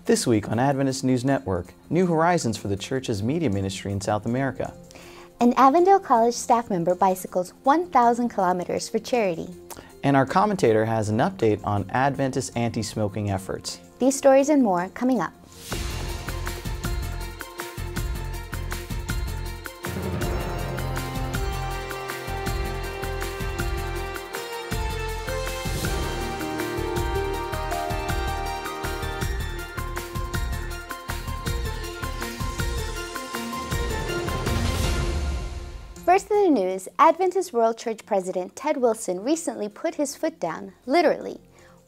This week on Adventist News Network, new horizons for the church's media ministry in South America. An Avondale College staff member bicycles 1,000 kilometers for charity. And our commentator has an update on Adventist anti-smoking efforts. These stories and more coming up. First in the news, Adventist World Church President Ted Wilson recently put his foot down, literally.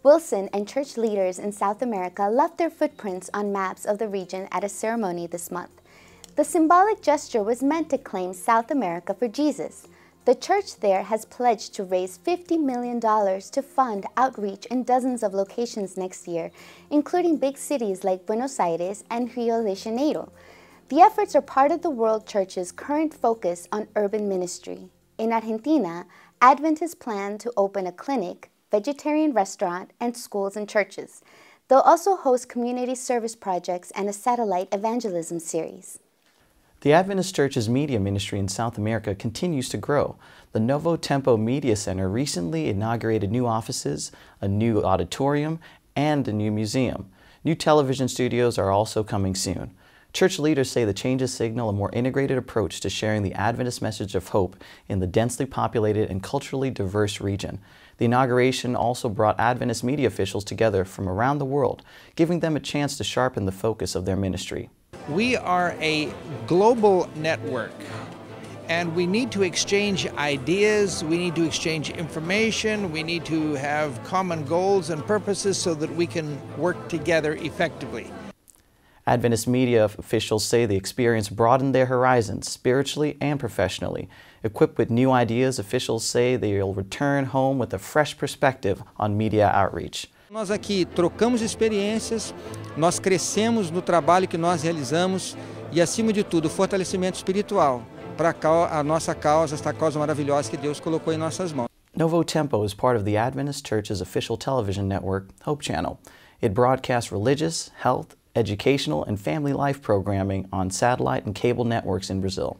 Wilson and church leaders in South America left their footprints on maps of the region at a ceremony this month. The symbolic gesture was meant to claim South America for Jesus. The church there has pledged to raise $50 million to fund outreach in dozens of locations next year, including big cities like Buenos Aires and Rio de Janeiro. The efforts are part of the World Church's current focus on urban ministry. In Argentina, Adventists plan to open a clinic, vegetarian restaurant, and schools and churches. They'll also host community service projects and a satellite evangelism series. The Adventist Church's media ministry in South America continues to grow. The Novo Tempo Media Center recently inaugurated new offices, a new auditorium, and a new museum. New television studios are also coming soon. Church leaders say the changes signal a more integrated approach to sharing the Adventist message of hope in the densely populated and culturally diverse region. The inauguration also brought Adventist media officials together from around the world, giving them a chance to sharpen the focus of their ministry. We are a global network, and we need to exchange ideas, we need to exchange information, we need to have common goals and purposes so that we can work together effectively. Adventist media officials say the experience broadened their horizons spiritually and professionally. Equipped with new ideas, officials say they'll return home with a fresh perspective on media outreach. Nós aqui trocamos experiências, nós crescemos no trabalho que nós realizamos e, acima de tudo, o fortalecimento espiritual para a nossa causa, esta causa maravilhosa que Deus colocou em nossas mãos. Novo Tempo is part of the Adventist Church's official television network, Hope Channel. It broadcasts religious, health, educational, and family life programming on satellite and cable networks in Brazil.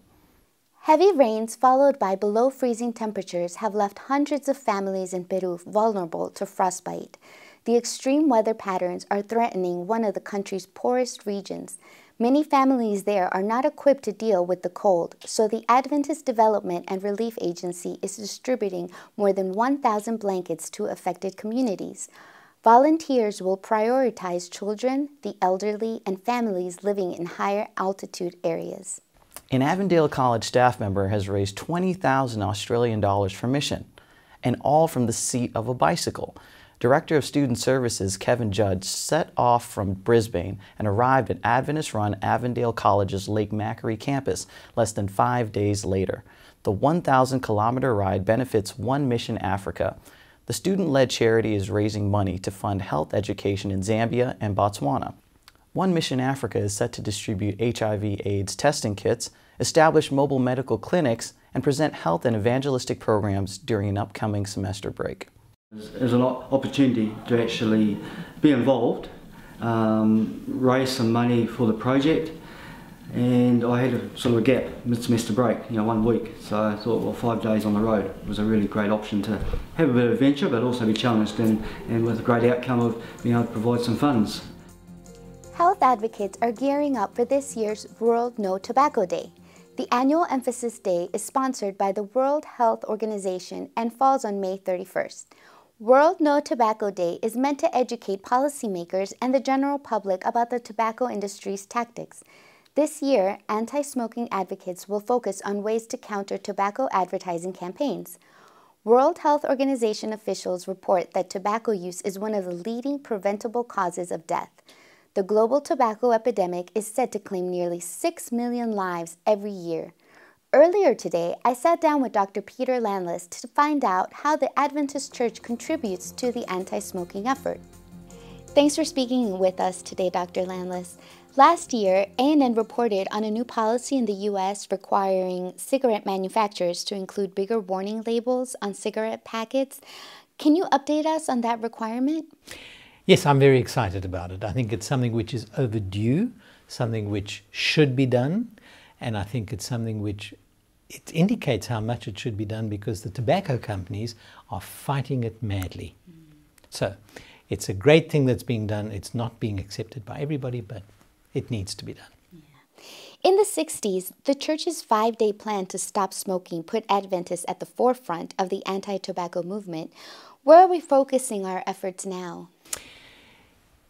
Heavy rains followed by below freezing temperatures have left hundreds of families in Peru vulnerable to frostbite. The extreme weather patterns are threatening one of the country's poorest regions. Many families there are not equipped to deal with the cold, so the Adventist Development and Relief Agency is distributing more than 1,000 blankets to affected communities. Volunteers will prioritize children, the elderly, and families living in higher altitude areas. An Avondale College staff member has raised 20,000 Australian dollars for mission, and all from the seat of a bicycle. Director of Student Services Kevin Judge set off from Brisbane and arrived at Adventist-run Avondale College's Lake Macquarie campus less than 5 days later. The 1,000-kilometer ride benefits One Mission Africa. The student-led charity is raising money to fund health education in Zambia and Botswana. One Mission Africa is set to distribute HIV/AIDS testing kits, establish mobile medical clinics, and present health and evangelistic programs during an upcoming semester break. There's an opportunity to actually be involved, raise some money for the project, and I had a sort of a gap, mid-semester break, 1 week, so I thought, well, 5 days on the road was a really great option to have a bit of adventure but also be challenged and with a great outcome of being able to provide some funds. Health advocates are gearing up for this year's World No Tobacco Day. The annual Emphasis Day is sponsored by the World Health Organization and falls on May 31st. World No Tobacco Day is meant to educate policymakers and the general public about the tobacco industry's tactics. This year, anti-smoking advocates will focus on ways to counter tobacco advertising campaigns. World Health Organization officials report that tobacco use is one of the leading preventable causes of death. The global tobacco epidemic is said to claim nearly 6 million lives every year. Earlier today, I sat down with Dr. Peter Landless to find out how the Adventist Church contributes to the anti-smoking effort. Thanks for speaking with us today, Dr. Landless. Last year, A&N reported on a new policy in the U.S. requiring cigarette manufacturers to include bigger warning labels on cigarette packets. Can you update us on that requirement? Yes, I'm very excited about it. I think it's something which is overdue, something which should be done, and I think it's something which it indicates how much it should be done because the tobacco companies are fighting it madly. So it's a great thing that's being done. It's not being accepted by everybody, but it needs to be done. In the 60s, the church's 5-day plan to stop smoking put Adventists at the forefront of the anti-tobacco movement. Where are we focusing our efforts now?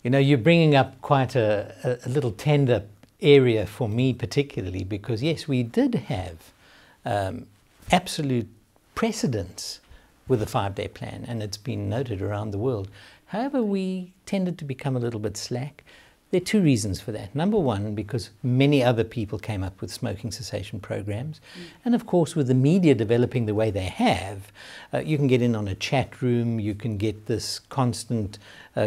You know, you're bringing up quite a little tender area for me particularly because, yes, we did have absolute precedence with the 5-day plan, and it's been noted around the world. However, we tended to become a little bit slack. There are two reasons for that. Number one, because many other people came up with smoking cessation programs. And of course, with the media developing the way they have, you can get in on a chat room, you can get this constant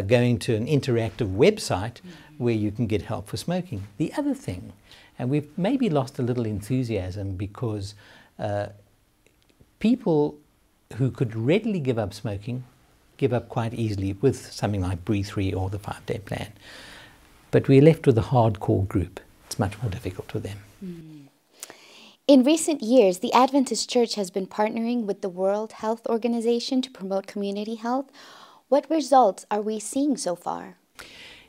going to an interactive website where you can get help for smoking. The other thing, and we've maybe lost a little enthusiasm because people who could readily give up smoking give up quite easily with something like Breathe 3 or the 5-day plan. But we're left with a hardcore group. It's much more difficult for them. In recent years, the Adventist Church has been partnering with the World Health Organization to promote community health. What results are we seeing so far?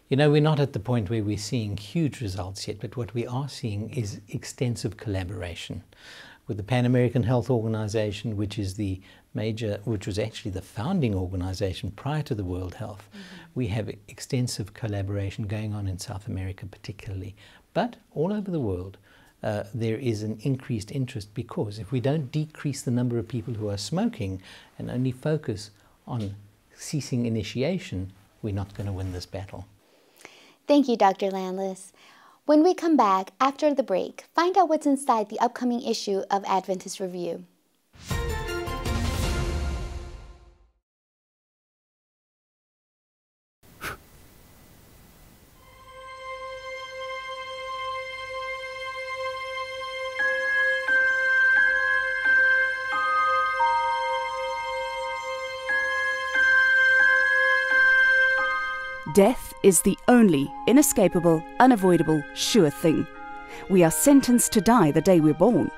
You know, we're not at the point where we're seeing huge results yet, but what we are seeing is extensive collaboration with the Pan American Health Organization, which is the which was actually the founding organization prior to the World Health. We have extensive collaboration going on in South America particularly, but all over the world there is an increased interest because if we don't decrease the number of people who are smoking and only focus on ceasing initiation, we're not going to win this battle. Thank you, Dr. Landless. When we come back after the break, find out what's inside the upcoming issue of Adventist Review. Death is the only inescapable, unavoidable, sure thing. We are sentenced to die the day we're born.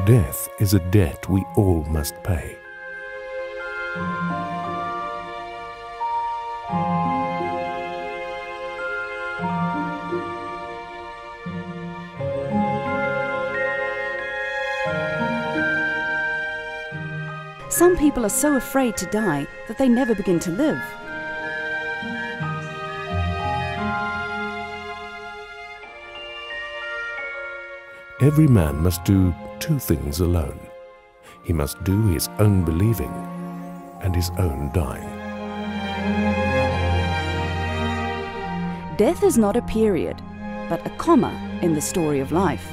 Death is a debt we all must pay. Some people are so afraid to die that they never begin to live. Every man must do two things alone. He must do his own believing and his own dying. Death is not a period, but a comma in the story of life.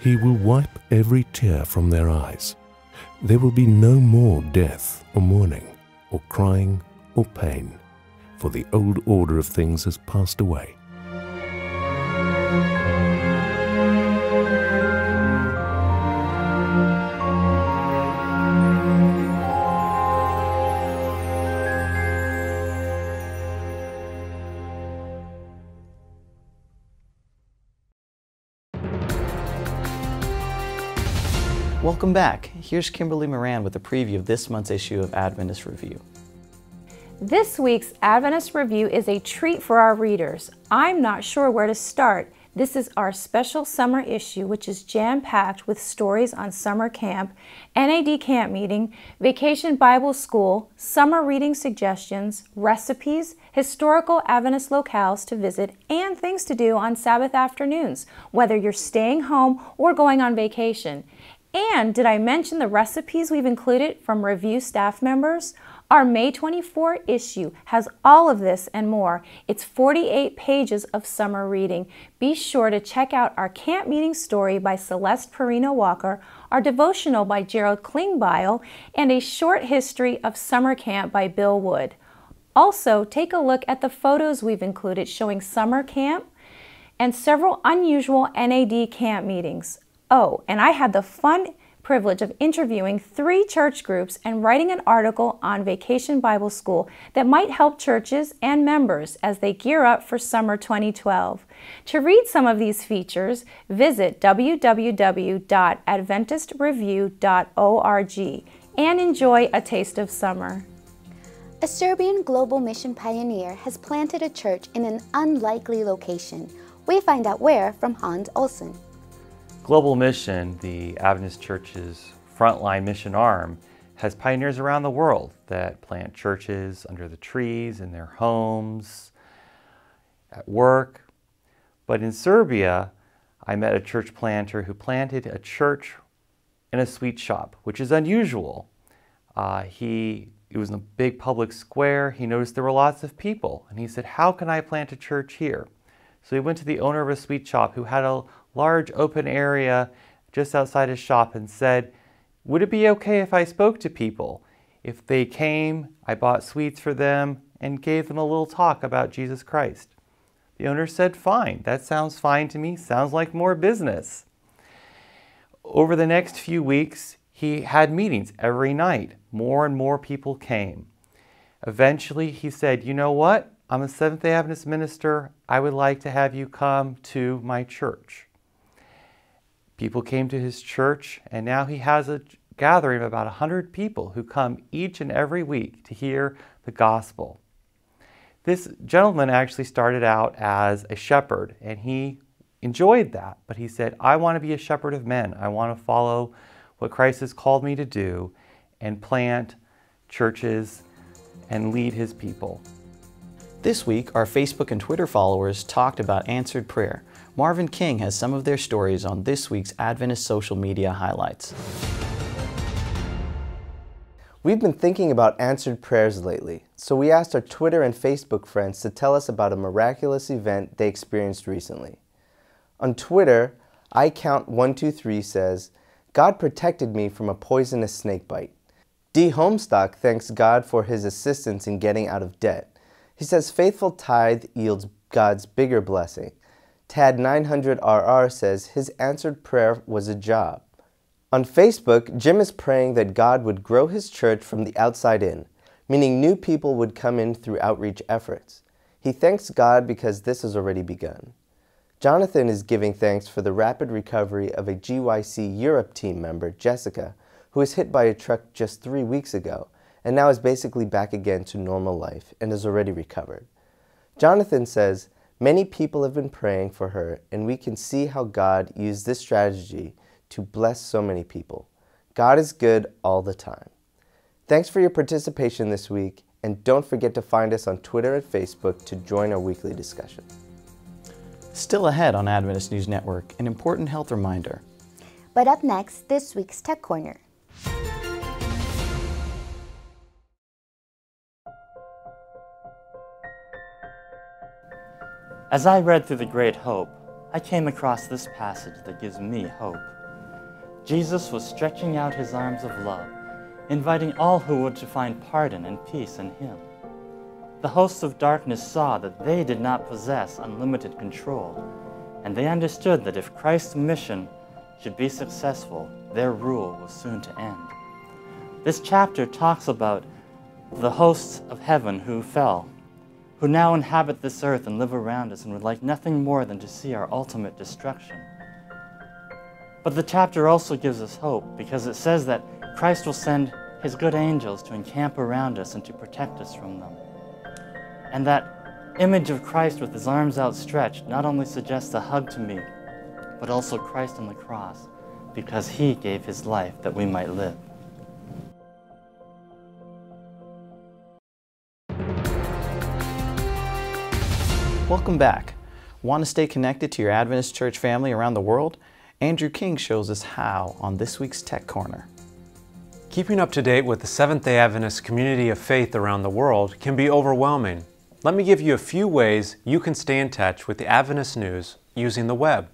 He will wipe every tear from their eyes. There will be no more death or mourning or crying or pain, for the old order of things has passed away. Welcome back. Here's Kimberly Moran with a preview of this month's issue of Adventist Review. This week's Adventist Review is a treat for our readers. I'm not sure where to start. This is our special summer issue, which is jam-packed with stories on summer camp, NAD camp meeting, vacation Bible school, summer reading suggestions, recipes, historical Adventist locales to visit, and things to do on Sabbath afternoons, whether you're staying home or going on vacation. And did I mention the recipes we've included from Review staff members? Our May 24 issue has all of this and more. It's 48 pages of summer reading. Be sure to check out our camp meeting story by Celeste Perino Walker, our devotional by Gerald Klingbeil, and a short history of summer camp by Bill Wood. Also, take a look at the photos we've included showing summer camp and several unusual NAD camp meetings. Oh, and I had the fun privilege of interviewing 3 church groups and writing an article on Vacation Bible School that might help churches and members as they gear up for summer 2012. To read some of these features, visit www.adventistreview.org and enjoy a taste of summer. A Serbian global mission pioneer has planted a church in an unlikely location. We find out where from Hans Olsen. Global Mission, the Adventist Church's frontline mission arm, has pioneers around the world that plant churches under the trees, in their homes, at work. But in Serbia, I met a church planter who planted a church in a sweet shop, which is unusual. It was in a big public square. He noticed there were lots of people, and he said, "How can I plant a church here?" So he went to the owner of a sweet shop who had a large open area just outside his shop and said, "Would it be okay if I spoke to people? If they came, I bought sweets for them and gave them a little talk about Jesus Christ." The owner said, "Fine, that sounds fine to me. Sounds like more business." Over the next few weeks, he had meetings every night. More and more people came. Eventually, he said, "You know what? I'm a Seventh-day Adventist minister. I would like to have you come to my church." People came to his church, and now he has a gathering of about 100 people who come each and every week to hear the gospel. This gentleman actually started out as a shepherd, and he enjoyed that. But he said, "I want to be a shepherd of men. I want to follow what Christ has called me to do and plant churches and lead his people." This week, our Facebook and Twitter followers talked about answered prayer. Marvin King has some of their stories on this week's Adventist social media highlights. We've been thinking about answered prayers lately, so we asked our Twitter and Facebook friends to tell us about a miraculous event they experienced recently. On Twitter, iCount123 says, "God protected me from a poisonous snake bite." D. Homestock thanks God for his assistance in getting out of debt. He says faithful tithe yields God's bigger blessing. Tad900RR says his answered prayer was a job. On Facebook, Jim is praying that God would grow his church from the outside in, meaning new people would come in through outreach efforts. He thanks God because this has already begun. Jonathan is giving thanks for the rapid recovery of a GYC Europe team member, Jessica, who was hit by a truck just 3 weeks ago and now is basically back again to normal life and has already recovered. Jonathan says, "Many people have been praying for her, and we can see how God used this strategy to bless so many people. God is good all the time." Thanks for your participation this week, and don't forget to find us on Twitter and Facebook to join our weekly discussion. Still ahead on Adventist News Network, an important health reminder. But up next, this week's Tech Corner. As I read through the Great Hope, I came across this passage that gives me hope. Jesus was stretching out his arms of love, inviting all who would to find pardon and peace in him. The hosts of darkness saw that they did not possess unlimited control, and they understood that if Christ's mission should be successful, their rule was soon to end. This chapter talks about the hosts of heaven who fell, who now inhabit this earth and live around us and would like nothing more than to see our ultimate destruction. But the chapter also gives us hope because it says that Christ will send his good angels to encamp around us and to protect us from them. And that image of Christ with his arms outstretched not only suggests a hug to me, but also Christ on the cross, because he gave his life that we might live. Welcome back. Want to stay connected to your Adventist church family around the world? Andrew King shows us how on this week's Tech Corner. Keeping up to date with the Seventh-day Adventist community of faith around the world can be overwhelming. Let me give you a few ways you can stay in touch with the Adventist News using the web.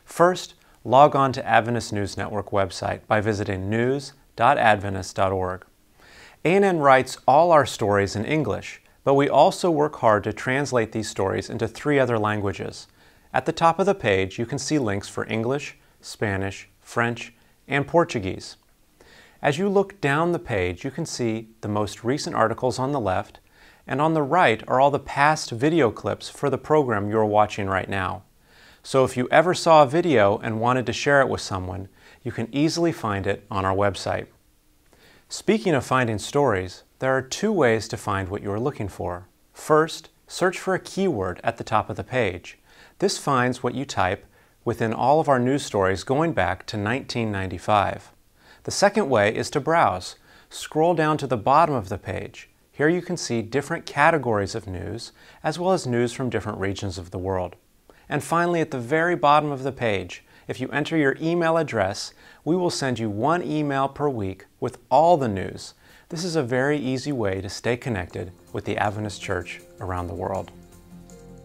First, log on to Adventist News Network website by visiting news.adventist.org. A&N writes all our stories in English, but we also work hard to translate these stories into 3 other languages. At the top of the page, you can see links for English, Spanish, French, and Portuguese. As you look down the page, you can see the most recent articles on the left, and on the right are all the past video clips for the program you're watching right now. So if you ever saw a video and wanted to share it with someone, you can easily find it on our website. Speaking of finding stories, there are two ways to find what you are looking for. First, search for a keyword at the top of the page. This finds what you type within all of our news stories going back to 1995. The second way is to browse. Scroll down to the bottom of the page. Here you can see different categories of news, as well as news from different regions of the world. And finally, at the very bottom of the page, if you enter your email address, we will send you one email per week with all the news. This is a very easy way to stay connected with the Adventist Church around the world.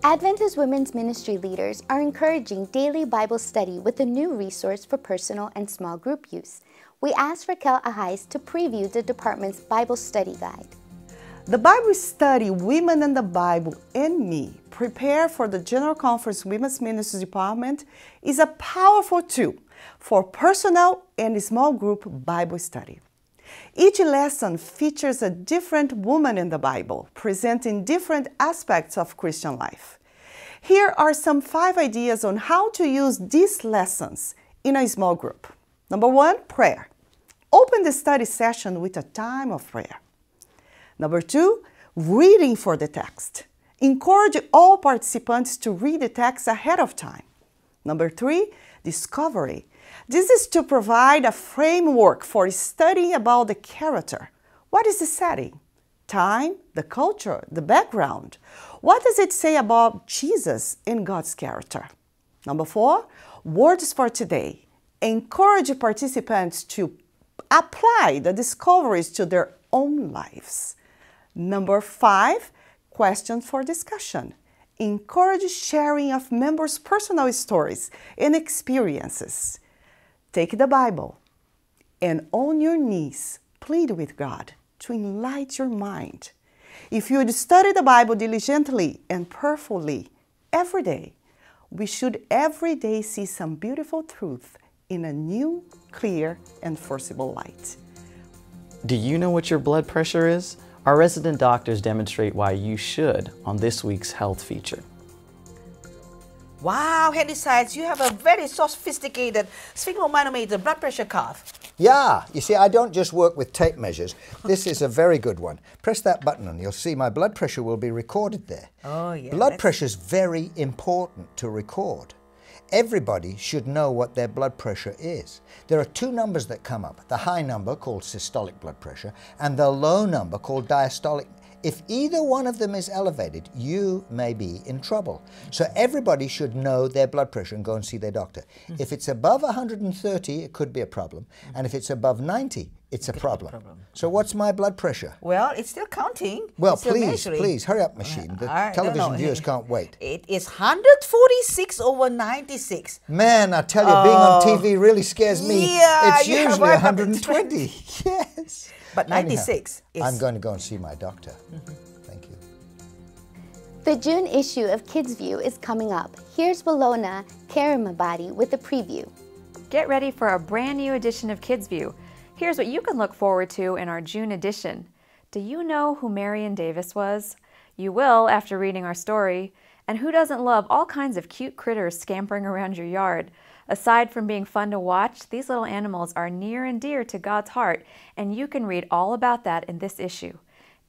Adventist Women's Ministry leaders are encouraging daily Bible study with a new resource for personal and small group use. We asked Raquel Ahais to preview the department's Bible study guide. The Bible study, Women in the Bible and Me, Prepare for the General Conference Women's Ministry Department, is a powerful tool for personal and small group Bible study. Each lesson features a different woman in the Bible, presenting different aspects of Christian life. Here are some 5 ideas on how to use these lessons in a small group. Number 1, prayer. Open the study session with a time of prayer. Number 2, reading for the text. Encourage all participants to read the text ahead of time. Number 3, discovery. This is to provide a framework for studying about the character. What is the setting? Time, the culture, the background. What does it say about Jesus and God's character? Number 4, words for today. Encourage participants to apply the discoveries to their own lives. Number 5, questions for discussion. Encourage sharing of members' personal stories and experiences. Take the Bible and on your knees plead with God to enlighten your mind. If you would study the Bible diligently and prayerfully every day, we should every day see some beautiful truth in a new, clear, and forcible light. Do you know what your blood pressure is? Our resident doctors demonstrate why you should on this week's health feature. Wow, Henry Sides, you have a very sophisticated sphygmomanometer blood pressure cuff. Yeah, you see, I don't just work with tape measures. This is a very good one. Press that button and you'll see my blood pressure will be recorded there. Oh, yeah. Blood pressure is very important to record. Everybody should know what their blood pressure is. There are 2 numbers that come up, the high number called systolic blood pressure and the low number called diastolic. If either one of them is elevated, you may be in trouble. So everybody should know their blood pressure and go and see their doctor. If it's above 130, it could be a problem. And if it's above 90, it's a problem. So what's my blood pressure? Well, it's still counting. Well, it's please, hurry up, machine. The television viewers can't wait. It is 146/96. Man, I tell you, being on TV really scares me. Yeah, it's usually 120. Yes. But 96 is... I'm going to go and see my doctor. Thank you. The June issue of Kids View is coming up. Here's Bologna Karimabadi with a preview. Get ready for a brand new edition of Kids View. Here's what you can look forward to in our June edition. Do you know who Marion Davis was? You will after reading our story. And who doesn't love all kinds of cute critters scampering around your yard? Aside from being fun to watch, these little animals are near and dear to God's heart, and you can read all about that in this issue.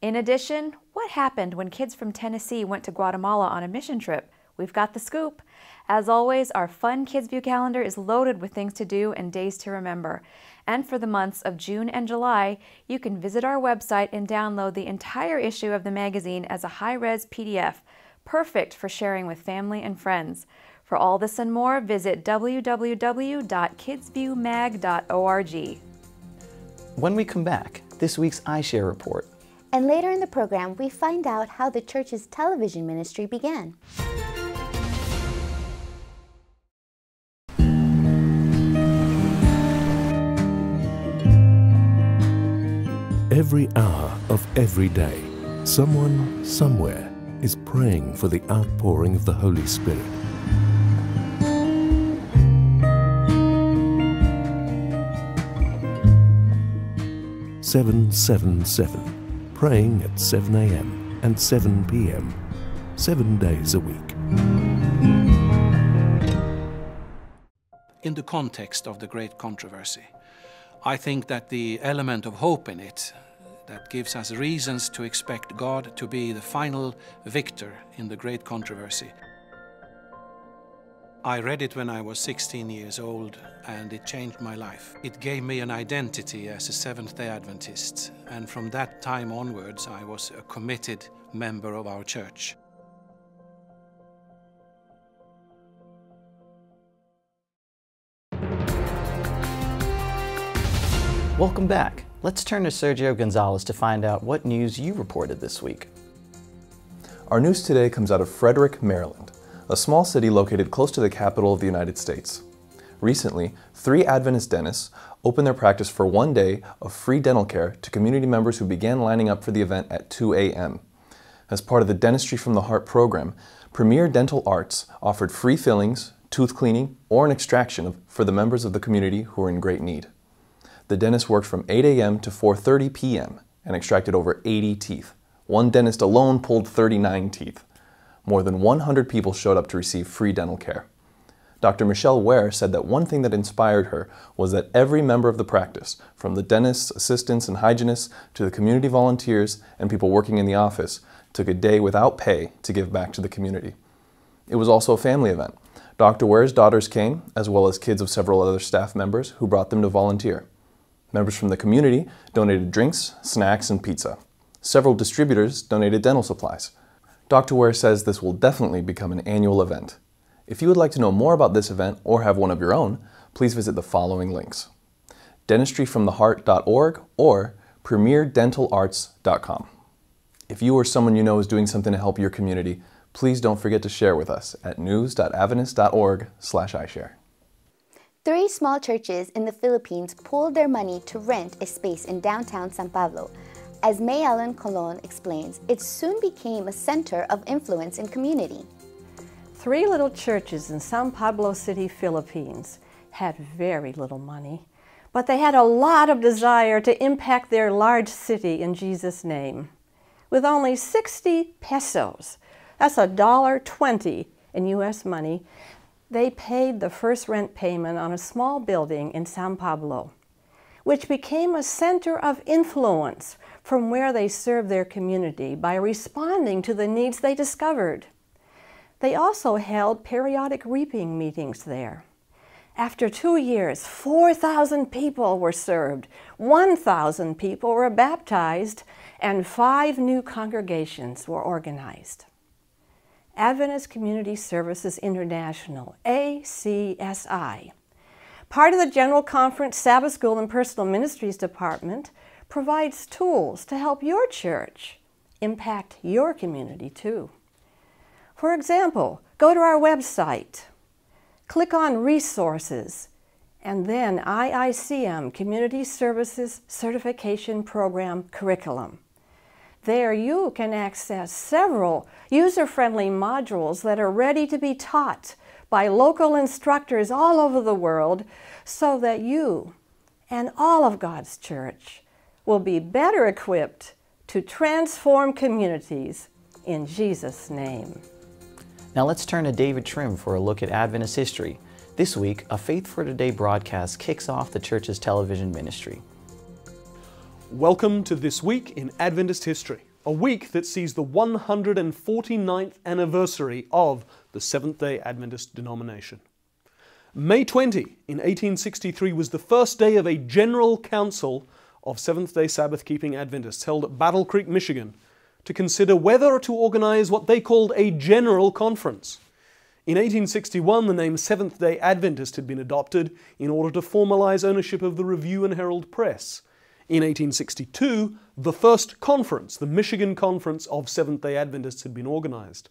In addition, what happened when kids from Tennessee went to Guatemala on a mission trip? We've got the scoop. As always, our fun Kids View calendar is loaded with things to do and days to remember. And for the months of June and July, you can visit our website and download the entire issue of the magazine as a high-res PDF, perfect for sharing with family and friends. For all this and more, visit www.kidsviewmag.org. When we come back, this week's iShare report. And later in the program, we find out how the church's television ministry began. Every hour of every day, someone, somewhere, is praying for the outpouring of the Holy Spirit. 777, praying at 7 a.m. and 7 p.m., 7 days a week. In the context of the great controversy, I think that the element of hope in it that gives us reasons to expect God to be the final victor in the great controversy. I read it when I was 16 years old, and it changed my life. It gave me an identity as a Seventh-day Adventist, and from that time onwards I was a committed member of our church. Welcome back. Let's turn to Sergio Gonzalez to find out what news you reported this week. Our news today comes out of Frederick, Maryland, a small city located close to the capital of the United States. Recently, 3 Adventist dentists opened their practice for one day of free dental care to community members who began lining up for the event at 2 a.m. As part of the Dentistry from the Heart program, Premier Dental Arts offered free fillings, tooth cleaning, or an extraction for the members of the community who were in great need. The dentist worked from 8 a.m. to 4:30 p.m. and extracted over 80 teeth. One dentist alone pulled 39 teeth. More than 100 people showed up to receive free dental care. Dr. Michelle Ware said that one thing that inspired her was that every member of the practice, from the dentists, assistants, and hygienists to the community volunteers and people working in the office, took a day without pay to give back to the community. It was also a family event. Dr. Ware's daughters came, as well as kids of several other staff members who brought them to volunteer. Members from the community donated drinks, snacks, and pizza. Several distributors donated dental supplies. Dr. Ware says this will definitely become an annual event. If you would like to know more about this event or have one of your own, please visit the following links: dentistryfromtheheart.org or premierdentalarts.com. If you or someone you know is doing something to help your community, please don't forget to share with us at news.adventist.org/iShare. 3 small churches in the Philippines pooled their money to rent a space in downtown San Pablo. As May Ellen Colon explains, it soon became a center of influence in community. 3 little churches in San Pablo City, Philippines had very little money, but they had a lot of desire to impact their large city in Jesus' name. With only 60 pesos, that's $1.20 in U.S. money, they paid the first rent payment on a small building in San Pablo, which became a center of influence from where they served their community by responding to the needs they discovered. They also held periodic reaping meetings there. After 2 years, 4,000 people were served, 1,000 people were baptized, and 5 new congregations were organized. Adventist Community Services International, ACSI, part of the General Conference Sabbath School and Personal Ministries Department, provides tools to help your church impact your community too. For example, go to our website, click on Resources, and then IICM Community Services Certification Program Curriculum. There you can access several user-friendly modules that are ready to be taught by local instructors all over the world so that you and all of God's church will be better equipped to transform communities in Jesus' name. Now let's turn to David Trim for a look at Adventist history. This week, a Faith for Today broadcast kicks off the church's television ministry. Welcome to This Week in Adventist History, a week that sees the 149th anniversary of the Seventh-day Adventist denomination. May 20 in 1863 was the first day of a General Council of Seventh-day Sabbath-keeping Adventists held at Battle Creek, Michigan, to consider whether to organize what they called a General Conference. In 1861, the name Seventh-day Adventist had been adopted in order to formalize ownership of the Review and Herald Press. In 1862, the first conference, the Michigan Conference of Seventh-day Adventists, had been organized.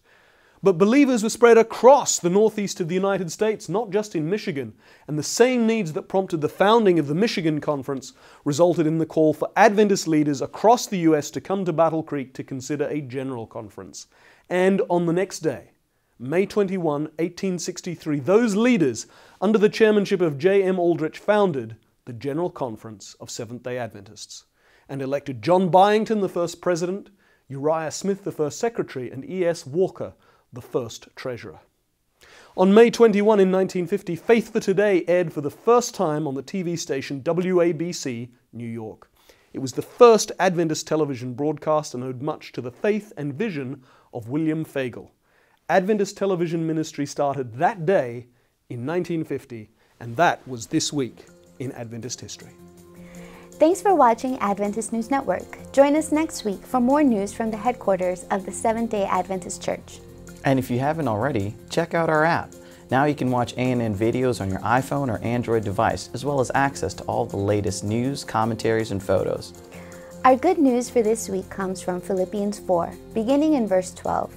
But believers were spread across the northeast of the United States, not just in Michigan, and the same needs that prompted the founding of the Michigan Conference resulted in the call for Adventist leaders across the U.S. to come to Battle Creek to consider a general conference. And on the next day, May 21, 1863, those leaders, under the chairmanship of J.M. Aldrich, founded the General Conference of Seventh-day Adventists. and elected John Byington the first president, Uriah Smith the first secretary, and E.S. Walker the first treasurer. On May 21 in 1950, Faith for Today aired for the first time on the TV station WABC, New York. It was the first Adventist television broadcast and owed much to the faith and vision of William Fagel. Adventist television ministry started that day in 1950, and that was this week in Adventist history. Thanks for watching Adventist News Network. Join us next week for more news from the headquarters of the Seventh-day Adventist Church. And if you haven't already, check out our app. Now you can watch ANN videos on your iPhone or Android device, as well as access to all the latest news, commentaries, and photos. Our good news for this week comes from Philippians 4, beginning in verse 12.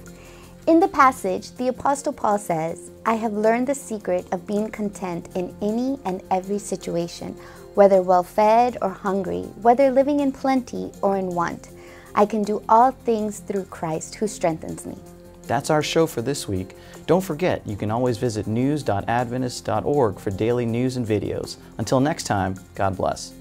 In the passage, the Apostle Paul says, "I have learned the secret of being content in any and every situation, whether well-fed or hungry, whether living in plenty or in want. I can do all things through Christ who strengthens me." That's our show for this week. Don't forget, you can always visit news.adventist.org for daily news and videos. Until next time, God bless.